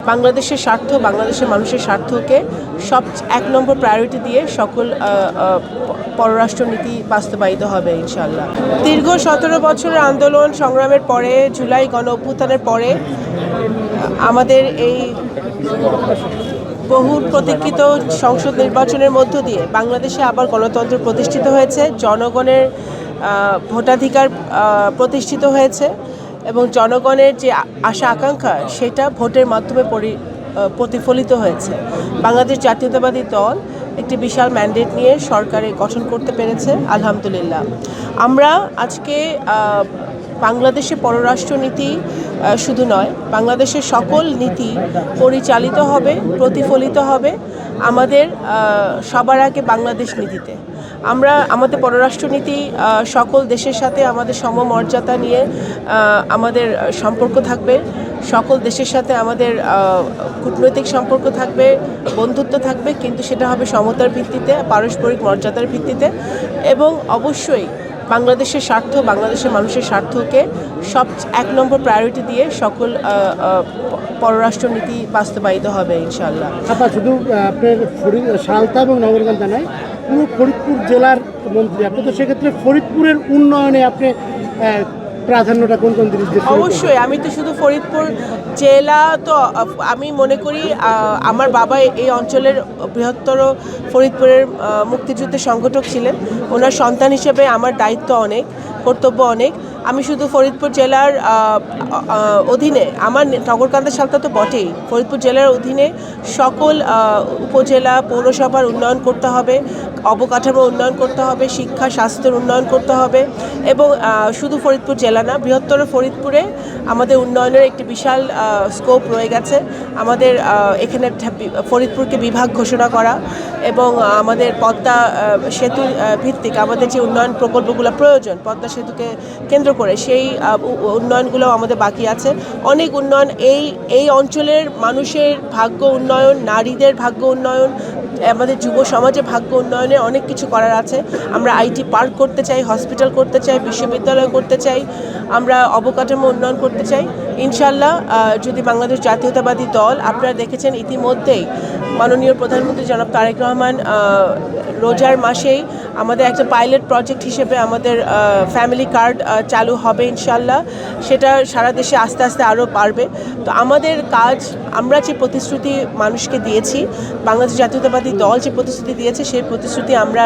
বাংলাদেশের স্বার্থ, বাংলাদেশের মানুষের স্বার্থকে সব এক নম্বর প্রায়োরিটি দিয়ে সকল পররাষ্ট্রনীতি বাস্তবায়িত হবে ইনশাআল্লাহ। দীর্ঘ 17 বছরের আন্দোলন সংগ্রামের পরে, জুলাই গণ অভ্যুত্থানের পরে আমাদের এই বহু প্রতীক্ষিত সংসদ নির্বাচনের মধ্য দিয়ে বাংলাদেশে আবার গণতন্ত্র প্রতিষ্ঠিত হয়েছে, জনগণের ভোটাধিকার প্রতিষ্ঠিত হয়েছে এবং জনগণের যে আশা আকাঙ্ক্ষা সেটা ভোটের মাধ্যমে প্রতিফলিত হয়েছে। বাংলাদেশ জাতীয়তাবাদী দল একটি বিশাল ম্যান্ডেট নিয়ে সরকারে গঠন করতে পেরেছে আলহামদুলিল্লাহ। আমরা আজকে বাংলাদেশে পররাষ্ট্রনীতি শুধু নয়, বাংলাদেশের সকল নীতি পরিচালিত হবে, প্রতিফলিত হবে আমাদের সবার আগে বাংলাদেশ নীতিতে। আমরা আমাদের পররাষ্ট্রনীতি সকল দেশের সাথে আমাদের সমমর্যাদা নিয়ে আমাদের সম্পর্ক থাকবে, সকল দেশের সাথে আমাদের কূটনৈতিক সম্পর্ক থাকবে, বন্ধুত্ব থাকবে, কিন্তু সেটা হবে সমতার ভিত্তিতে, পারস্পরিক মর্যাদার ভিত্তিতে এবং অবশ্যই বাংলাদেশের স্বার্থ, বাংলাদেশের মানুষের স্বার্থকে সব এক নম্বর প্রায়োরিটি দিয়ে সকল পররাষ্ট্রনীতি বাস্তবায়িত হবে ইনশাআল্লাহ। শুধু আপনার সালতা এবং নগরগঞ্জ জানায় পুরো ফরিদপুর জেলার মন্ত্রী, আপনি তো সেক্ষেত্রে ফরিদপুরের উন্নয়নে আপনি প্রাধান্যটা কোন কোন জিনিস? অবশ্যই আমি তো শুধু ফরিদপুর জেলা তো আমি মনে করি আমার বাবা এই অঞ্চলের বৃহত্তর ফরিদপুরের মুক্তিযুদ্ধের সংগঠক ছিলেন। ওনার সন্তান হিসেবে আমার দায়িত্ব অনেক, কর্তব্য অনেক। আমি শুধু ফরিদপুর জেলার অধীনে, আমার নগরকান্দা সালতা তো বটেই, ফরিদপুর জেলার অধীনে সকল উপজেলা পৌরসভার উন্নয়ন করতে হবে, অবকাঠামো উন্নয়ন করতে হবে, শিক্ষা স্বাস্থ্যের উন্নয়ন করতে হবে এবং শুধু ফরিদপুর জেলা না, বৃহত্তর ফরিদপুরে আমাদের উন্নয়নের একটি বিশাল স্কোপ রয়ে গেছে। আমাদের এখানে ফরিদপুরকে বিভাগ ঘোষণা করা এবং আমাদের পদ্মা সেতু ভিত্তিক আমাদের যে উন্নয়ন প্রকল্পগুলো প্রয়োজন পদ্মা সেতুকে কেন্দ্র করে, সেই উন্নয়নগুলো আমাদের বাকি আছে। অনেক উন্নয়ন এই অঞ্চলের মানুষের ভাগ্য উন্নয়ন, নারীদের ভাগ্য উন্নয়ন, আমাদের যুব সমাজে ভাগ্য উন্নয়নে অনেক কিছু করার আছে। আমরা আইটি পার্ক করতে চাই, হসপিটাল করতে চাই, বিশ্ববিদ্যালয় করতে চাই, আমরা অবকাঠামো উন্নয়ন করতে চাই ইনশাআল্লাহ। যদি বাংলাদেশ জাতীয়তাবাদী দল, আপনারা দেখেছেন ইতিমধ্যেই মাননীয় প্রধানমন্ত্রী জনাব তারেক রহমান রোজার মাসেই আমাদের একটা পাইলট প্রজেক্ট হিসেবে আমাদের ফ্যামিলি কার্ড চালু হবে ইনশাআল্লাহ। সেটা সারা দেশে আস্তে আস্তে আরও বাড়বে। তো আমাদের কাজ, আমরা যে প্রতিশ্রুতি মানুষকে দিয়েছি, বাংলাদেশ জাতীয়তাবাদী দল যে প্রতিশ্রুতি দিয়েছে সেই প্রতিশ্রুতি আমরা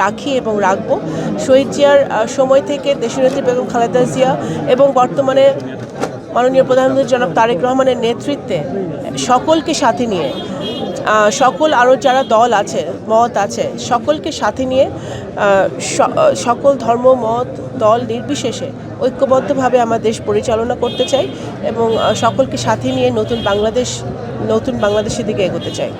রাখি এবং রাখবো। শহীদ জিয়ার সময় থেকে দেশনেত্রী বেগম খালেদা জিয়া এবং বর্তমানে মাননীয় প্রধানমন্ত্রী জনাব তারেক রহমানের নেতৃত্বে সকলকে সাথে নিয়ে, সকল আরও যারা দল আছে, মত আছে, সকলকে সাথে নিয়ে সকল ধর্ম, মত, দল নির্বিশেষে ঐক্যবদ্ধভাবে আমার দেশ পরিচালনা করতে চাই এবং সকলকে সাথে নিয়ে নতুন বাংলাদেশের দিকে এগোতে চাই।